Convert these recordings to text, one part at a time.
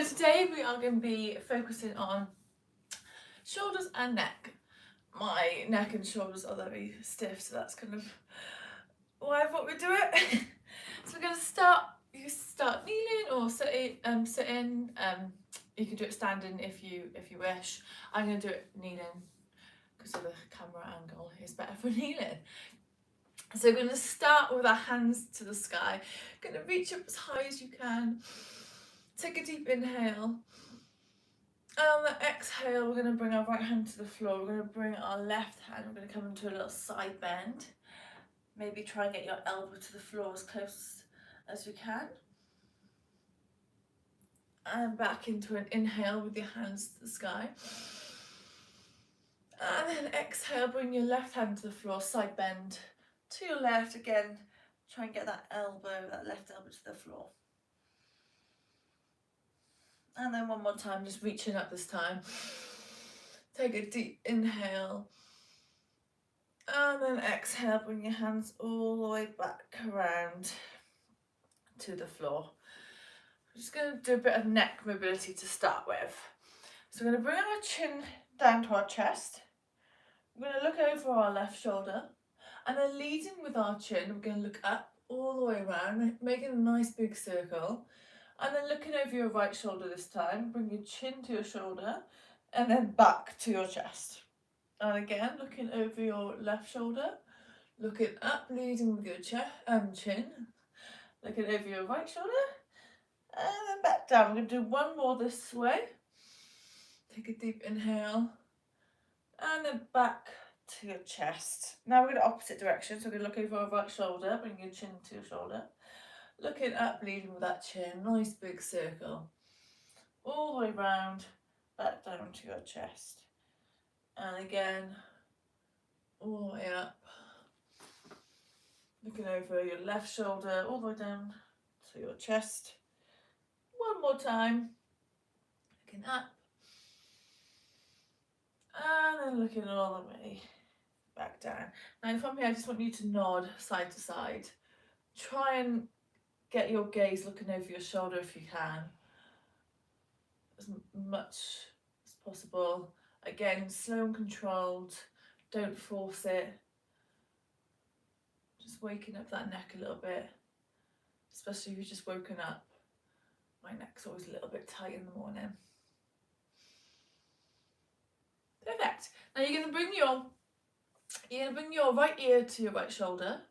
So today we are going to be focusing on shoulders and neck. My neck and shoulders are very stiff, so that's kind of why I thought we'd do it. So we're going to start. You can start kneeling or sitting. You can do it standing if you wish. I'm going to do it kneeling because of the camera angle is better for kneeling. So we're going to start with our hands to the sky. Going to reach up as high as you can. Take a deep inhale. And on the exhale, we're going to bring our right hand to the floor. We're going to bring our left hand. We're going to come into a little side bend. Maybe try and get your elbow to the floor as close as you can. And back into an inhale with your hands to the sky. And then exhale, bring your left hand to the floor, side bend to your left. Again, try and get that left elbow to the floor. And then one more time, just reaching up this time. Take a deep inhale. And then exhale, bring your hands all the way back around to the floor. I'm just going to do a bit of neck mobility to start with. So we're going to bring our chin down to our chest. We're going to look over our left shoulder. And then leading with our chin, we're going to look up all the way around, making a nice big circle. And then looking over your right shoulder this time, bring your chin to your shoulder and then back to your chest. And again, looking over your left shoulder, looking up, leading with your chin, looking over your right shoulder, and then back down. We're going to do one more this way. Take a deep inhale, and then back to your chest. Now we're going to opposite direction, so we're going to look over our right shoulder, bring your chin to your shoulder, looking up, leading with that chin, nice big circle, all the way round, back down to your chest, and again, all the way up, looking over your left shoulder, all the way down to your chest. One more time, looking up, and then looking all the way back down. Now from here, I just want you to nod side to side. Try and get your gaze looking over your shoulder if you can, as much as possible. Again, slow and controlled, don't force it. Just waking up that neck a little bit, especially if you've just woken up. My neck's always a little bit tight in the morning. Perfect. Now you're going to bring your right ear to your right shoulder.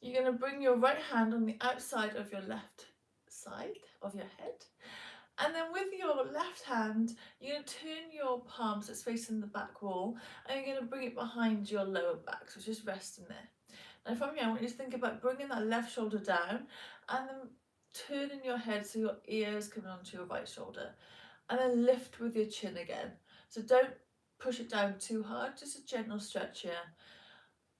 You're going to bring your right hand on the outside of your left side of your head. And then with your left hand, you're going to turn your palm so it's facing the back wall, and you're going to bring it behind your lower back, so just resting there. Now from here, I want you to think about bringing that left shoulder down and then turning your head so your ears coming onto your right shoulder, and then lift with your chin again. So don't push it down too hard, just a gentle stretch here.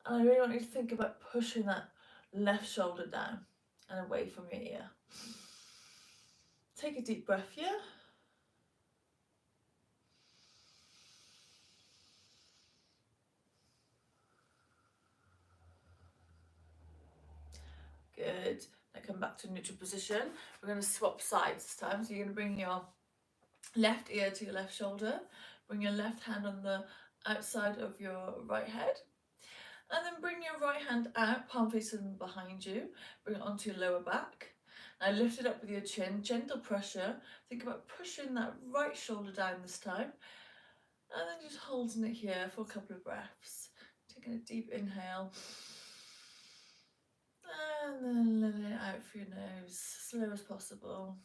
And I really want you to think about pushing that left shoulder down and away from your ear. Take a deep breath here. Good. Now come back to neutral position. We're going to swap sides this time. So you're going to bring your left ear to your left shoulder. Bring your left hand on the outside of your right head. And then bring your right hand out, palm facing behind you. Bring it onto your lower back. Now lift it up with your chin, gentle pressure. Think about pushing that right shoulder down this time. And then just holding it here for a couple of breaths. Taking a deep inhale. And then letting it out through your nose, slow as possible.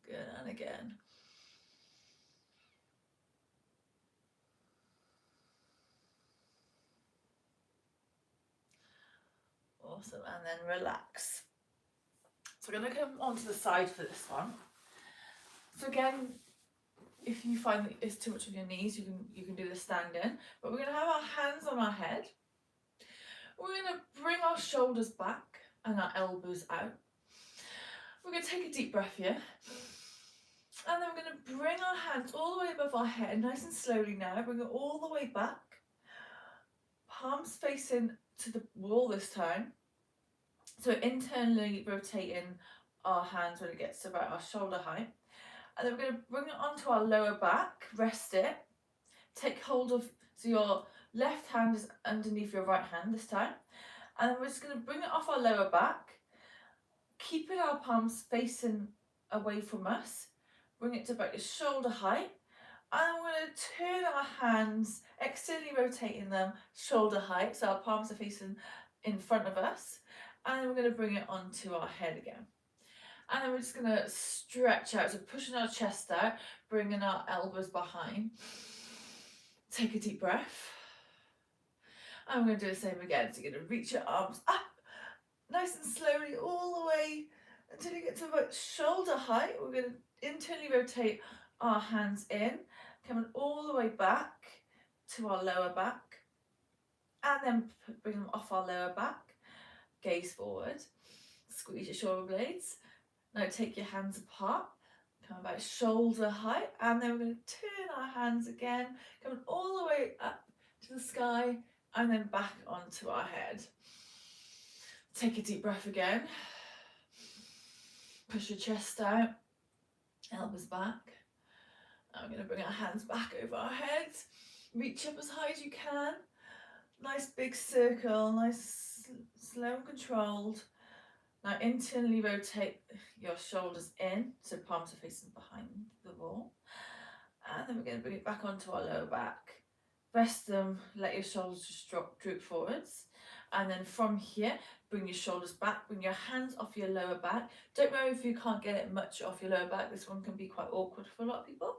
Good, and again. Awesome, and then relax. So we're going to come onto the side for this one. So again, if you find that it's too much on your knees, you can do the standing. But we're going to have our hands on our head. We're going to bring our shoulders back and our elbows out. We're going to take a deep breath here. And then we're going to bring our hands all the way above our head, nice and slowly now. Bring it all the way back. Palms facing to the wall this time. So internally rotating our hands when it gets to about our shoulder height. And then we're going to bring it onto our lower back, rest it, take hold of, so your left hand is underneath your right hand this time. And then we're just going to bring it off our lower back, keeping our palms facing away from us. Bring it to about your shoulder height. And we're going to turn our hands, externally rotating them, shoulder height, so our palms are facing in front of us. And then we're going to bring it onto our head again. And then we're just going to stretch out, so pushing our chest out, bringing our elbows behind. Take a deep breath. And we're going to do the same again. So you're going to reach your arms up, nice and slowly, all the way until you get to about shoulder height. We're going to internally rotate our hands in, coming all the way back to our lower back. And then bring them off our lower back. Gaze forward. Squeeze your shoulder blades. Now take your hands apart, come about shoulder height, and then we're going to turn our hands again, coming all the way up to the sky, and then back onto our head. Take a deep breath again. Push your chest out, elbows back. Now we're going to bring our hands back over our heads. Reach up as high as you can. Nice big circle, nice slow and controlled. Now internally rotate your shoulders in, so palms are facing behind the wall. And then we're going to bring it back onto our lower back. Rest them, let your shoulders just droop forwards. And then from here, bring your shoulders back, bring your hands off your lower back. Don't worry if you can't get it much off your lower back, this one can be quite awkward for a lot of people.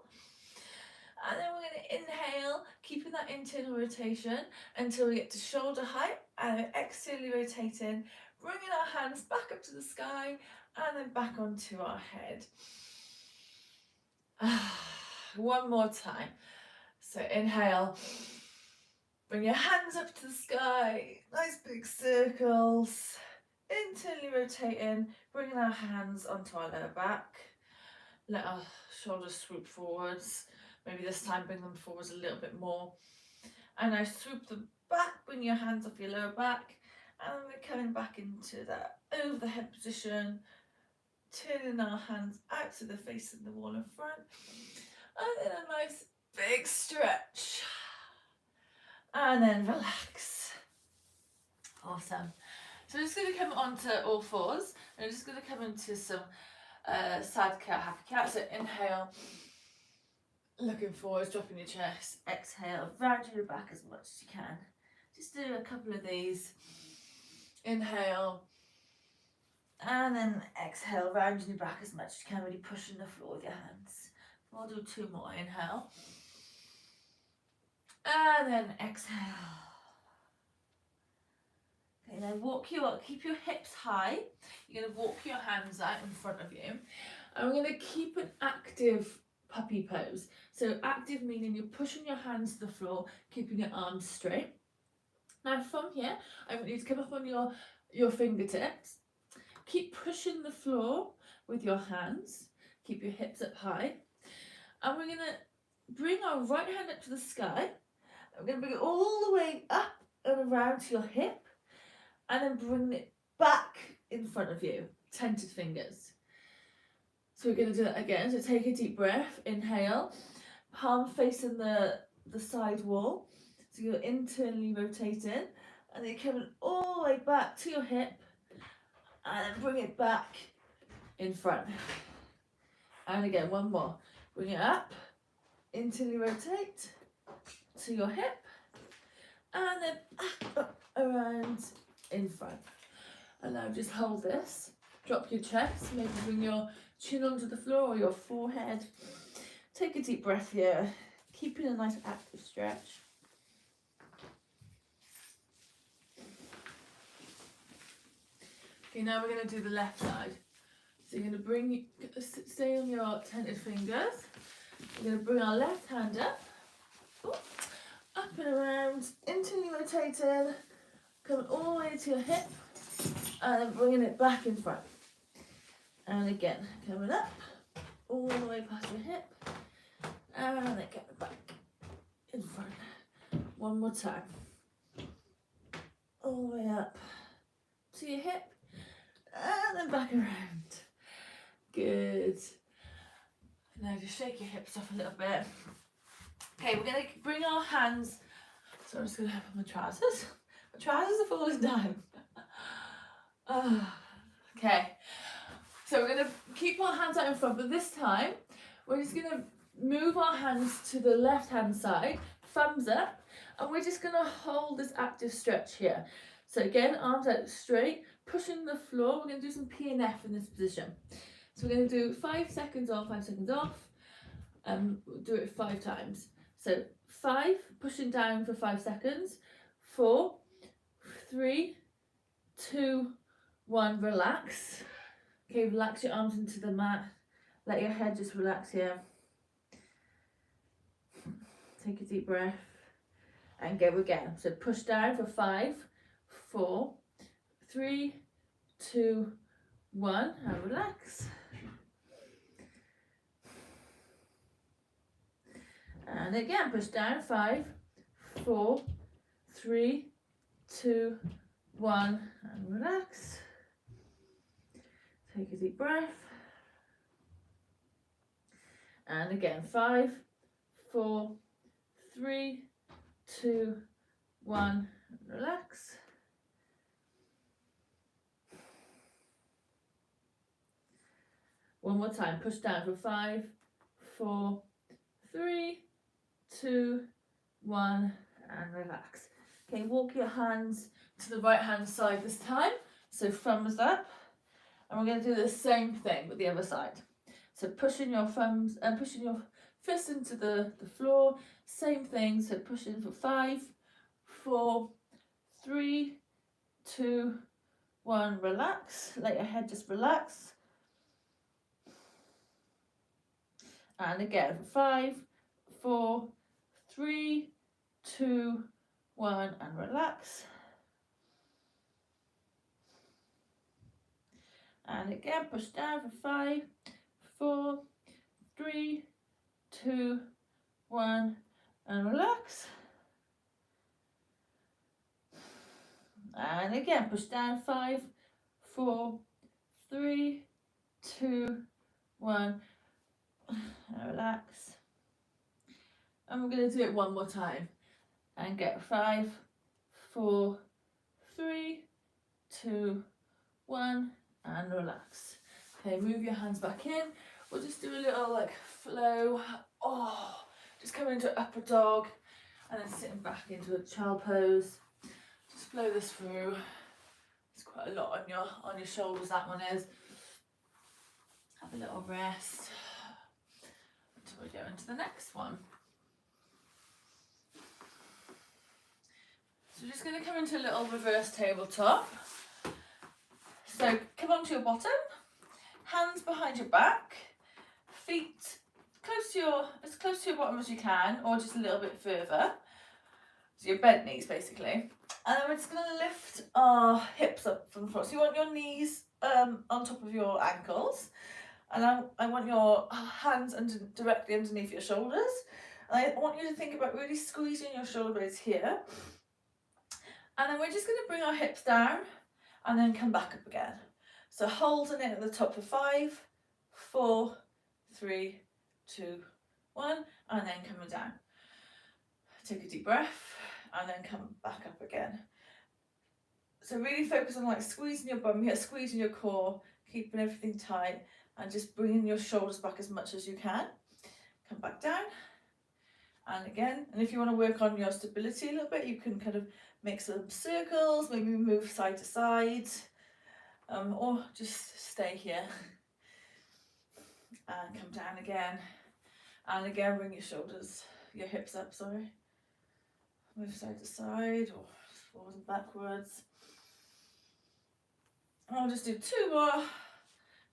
And then we're going to inhale, keeping that internal rotation until we get to shoulder height, and then externally rotating, bringing our hands back up to the sky and then back onto our head. One more time. So inhale, bring your hands up to the sky, nice big circles, internally rotating, bringing our hands onto our lower back. Let our shoulders swoop forwards. Maybe this time bring them forwards a little bit more. And now swoop them back, bring your hands off your lower back. And we're coming back into that over the head position, turning our hands out to the face of the wall in front. And then a nice big stretch. And then relax. Awesome. So we're just going to come onto all fours. And we're just going to come into some sad cat, happy cat. So inhale, looking forwards, dropping your chest. Exhale, round your back as much as you can. Just do a couple of these. Inhale, and then exhale, rounding your back as much as you can, really pushing the floor with your hands. We'll do two more. Inhale, and then exhale. Okay, now walk you up, keep your hips high. You're going to walk your hands out in front of you. And we're going to keep an active puppy pose. So active meaning you're pushing your hands to the floor, keeping your arms straight. Now from here, I want you to come up on your fingertips. Keep pushing the floor with your hands. Keep your hips up high. And we're going to bring our right hand up to the sky. We're going to bring it all the way up and around to your hip. And then bring it back in front of you. Tented fingers. So we're going to do that again. So take a deep breath. Inhale. Palm facing the side wall. So you're internally rotating, and then you're coming all the way back to your hip, and then bring it back in front. And again, one more. Bring it up, internally rotate to your hip, and then up, around in front. And now just hold this. Drop your chest, maybe bring your chin onto the floor or your forehead. Take a deep breath here, keeping a nice active stretch. Okay, now we're going to do the left side. So you're going to stay on your tented fingers. We're going to bring our left hand up, up and around, internally rotating, coming all the way to your hip, and then bringing it back in front. And again, coming up, all the way past your hip, and then coming back in front. One more time. All the way up to your hip, and then back around. Good. Now just shake your hips off a little bit. Okay, we're going to bring our hands. So I'm just going to put my trousers. My trousers are falling down. Okay. So we're going to keep our hands out in front, but this time we're just going to move our hands to the left hand side, thumbs up, and we're just going to hold this active stretch here. So again, arms out straight, pushing the floor. We're going to do some P&F in this position. So we're going to do 5 seconds on, 5 seconds off, and we'll do it 5 times. So 5, pushing down for 5 seconds, 4, 3, 2, 1, relax. Okay, relax your arms into the mat. Let your head just relax here. Take a deep breath and go again. So push down for 5, 4, 3, 2, 1, and relax. And again, push down, 5, 4, 3, 2, 1, and relax. Take a deep breath. And again, 5, 4, 3, 2, 1, and relax. One more time, push down for 5, 4, 3, 2, 1, and relax. Okay, walk your hands to the right hand side this time. So thumbs up. And we're going to do the same thing with the other side. So pushing your thumbs and pushing your fist into the floor. Same thing. So pushing for 5, 4, 3, 2, 1. Relax. Let your head just relax. And again, 5, 4, 3, 2, 1, and relax. And again, push down for 5, 4, 3, 2, 1, and relax. And again, push down 5, 4, 3, 2, 1, and relax. And we're going to do it one more time. And get 5, 4, 3, 2, 1, and relax. Okay, move your hands back in. We'll just do a little like flow. Oh, just come into upper dog and then sitting back into a child pose. Just flow this through. It's quite a lot on your shoulders, that one is. Have a little rest until we go into the next one. So we're just going to come into a little reverse tabletop. So come onto your bottom, hands behind your back, feet as close to your bottom as you can, or just a little bit further. So your bent knees basically. And then we're just going to lift our hips up from the floor. So you want your knees on top of your ankles. And I want your hands directly underneath your shoulders. And I want you to think about really squeezing your shoulder blades here. And then we're just going to bring our hips down and then come back up again. So holding it at the top for 5, 4, 3, 2, 1, and then coming down. Take a deep breath and then come back up again. So really focus on like squeezing your bum here, squeezing your core, keeping everything tight, and just bringing your shoulders back as much as you can. Come back down. And again, and if you want to work on your stability a little bit, you can kind of make some circles, maybe move side to side, or just stay here. And come down again. And again, bring your hips up, sorry. Move side to side, or forward and backwards. And I'll just do 2 more.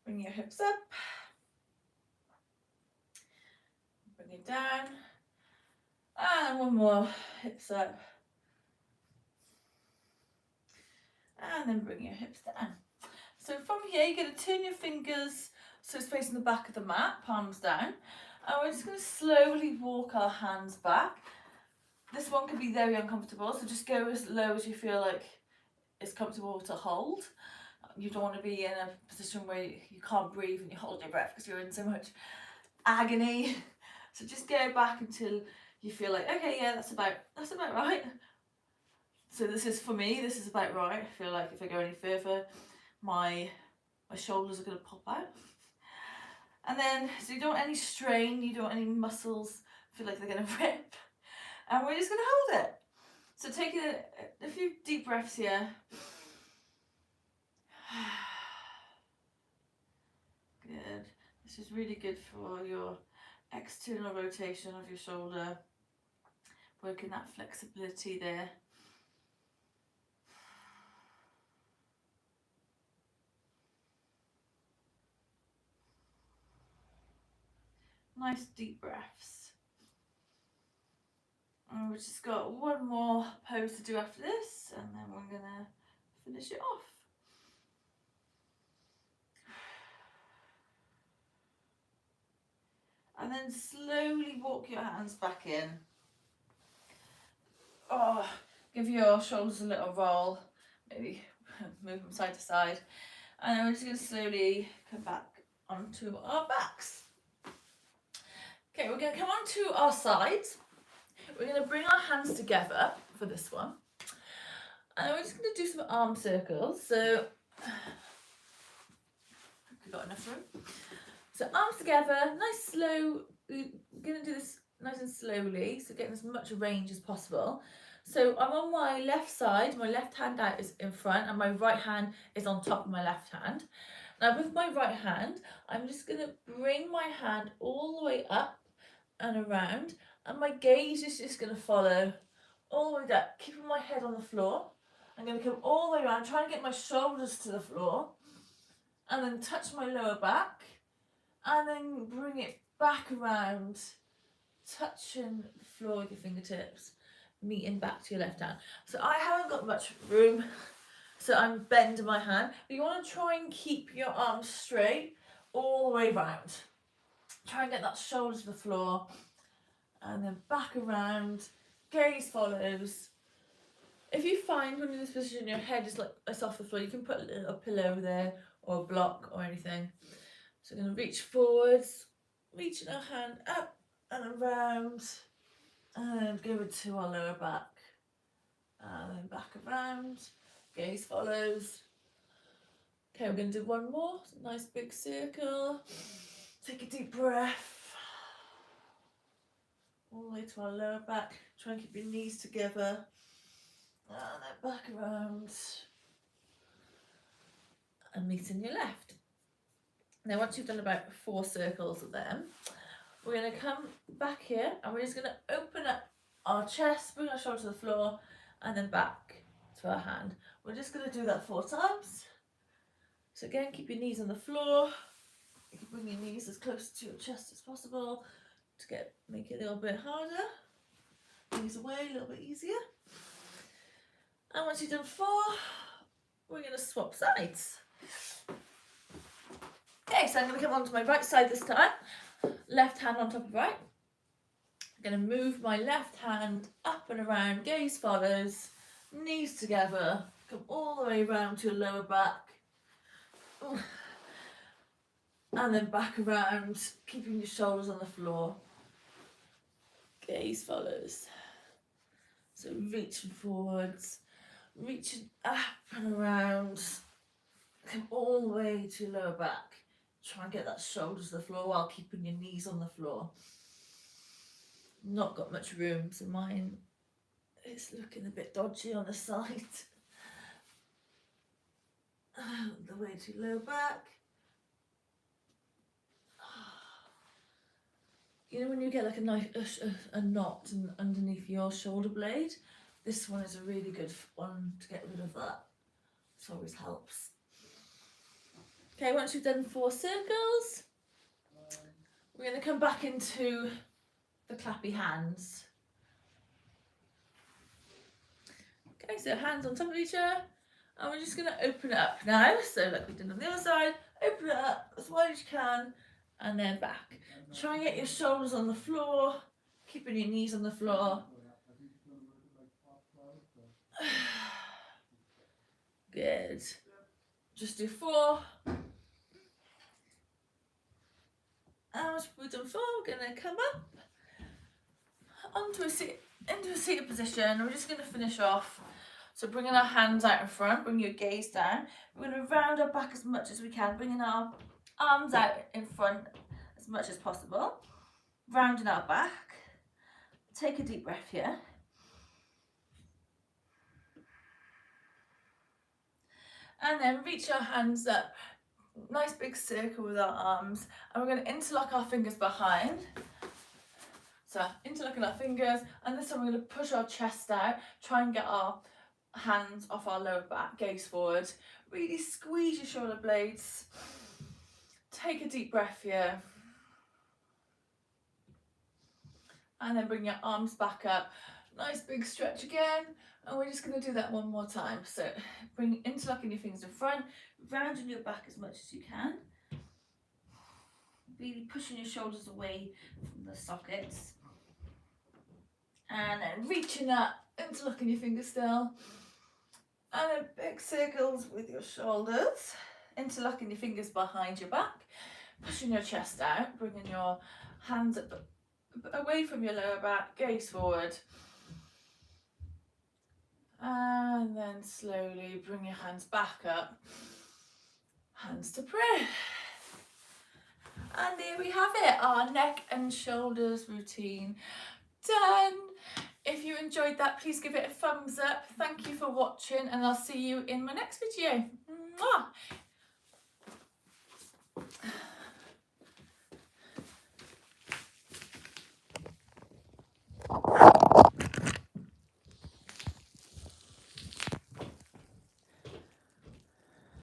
Bring your hips up. Bring it down. And 1 more, hips up. And then bring your hips down. So from here, you're going to turn your fingers so it's facing the back of the mat, palms down. And we're just going to slowly walk our hands back. This one could be very uncomfortable, so just go as low as you feel like it's comfortable to hold. You don't want to be in a position where you can't breathe and you hold your breath because you're in so much agony. So just go back until you feel like, okay, yeah, that's about right. So this is, for me, this is about right. I feel like if I go any further, my shoulders are going to pop out. And then, so you don't want any strain, you don't want any muscles feel like they're going to rip. And we're just going to hold it. So take a few deep breaths here. Good. This is really good for your external rotation of your shoulder, working that flexibility there. Nice deep breaths. And we've just got one more pose to do after this, and then we're going to finish it off. And then slowly walk your hands back in. Oh, give your shoulders a little roll, maybe move them side to side. And then we're just going to slowly come back onto our backs. Okay, we're going to come onto our sides. We're going to bring our hands together for this one. And we're just going to do some arm circles. So, we've got enough room. So arms together, nice slow. We're going to do this nice and slowly, so getting as much range as possible. So I'm on my left side, my left hand out is in front and my right hand is on top of my left hand. Now with my right hand, I'm just going to bring my hand all the way up and around, and my gaze is just going to follow all the way up, keeping my head on the floor. I'm going to come all the way around, try and get my shoulders to the floor, and then touch my lower back, and then bring it back around, touching the floor with your fingertips, meeting back to your left hand. So I haven't got much room, so I'm bending my hand. But you want to try and keep your arms straight all the way around. Try and get that shoulder to the floor, and then back around, gaze follows. If you find when you're in this position your head is like it's off the floor, you can put a little pillow there or a block or anything. So we're going to reach forwards, reaching our hand up and around, and go to our lower back, and then back around, gaze follows. Okay, we're going to do one more, nice big circle. Take a deep breath. All the way to our lower back. Try and keep your knees together. And then back around. And meeting your left. Now once you've done about 4 circles of them, we're going to come back here and we're just going to open up our chest, bring our shoulder to the floor, and then back to our hand. We're just going to do that 4 times. So again, keep your knees on the floor. You can bring your knees as close to your chest as possible to make it a little bit harder. Knees away, a little bit easier. And once you've done 4, we're going to swap sides. Okay, so I'm going to come onto my right side this time. Left hand on top of right. I'm going to move my left hand up and around, gaze follows, knees together, come all the way around to your lower back. Ooh. And then back around, keeping your shoulders on the floor. Gaze follows. So reaching forwards, reaching up and around, come all the way to your lower back. Try and get that shoulders to the floor while keeping your knees on the floor. Not got much room, so mine is looking a bit dodgy on the side. The way to your lower back. You know when you get like a nice a knot underneath your shoulder blade? This one is a really good one to get rid of that. It always helps. Okay, once you've done 4 circles, we're going to come back into the clappy hands. Okay, so hands on top of each other, and we're just going to open it up now. So like we did on the other side, open it up as wide as you can, and then back. Try and get your shoulders on the floor, keeping your knees on the floor. Good. Just do 4. And once we've done 4, we're going to come up onto into a seated position. We're just going to finish off. So bringing our hands out in front, bring your gaze down. We're going to round our back as much as we can, bringing our arms out in front as much as possible. Rounding our back. Take a deep breath here. And then reach our hands up. Nice big circle with our arms. And we're going to interlock our fingers behind. So interlocking our fingers. And this time we're going to push our chest out. Try and get our hands off our lower back. Gaze forward. Really squeeze your shoulder blades. Take a deep breath here. And then bring your arms back up. Nice big stretch again. And we're just going to do that one more time. So interlocking your fingers in front, rounding your back as much as you can. Really pushing your shoulders away from the sockets. And then reaching up, interlocking your fingers still. And then big circles with your shoulders. Interlocking your fingers behind your back. Pushing your chest out, bringing your hands up away from your lower back, gaze forward. And then slowly bring your hands back up. Hands to prayer. And there we have it, our neck and shoulders routine done. If you enjoyed that, please give it a thumbs up. Thank you for watching, and I'll see you in my next video. Mwah.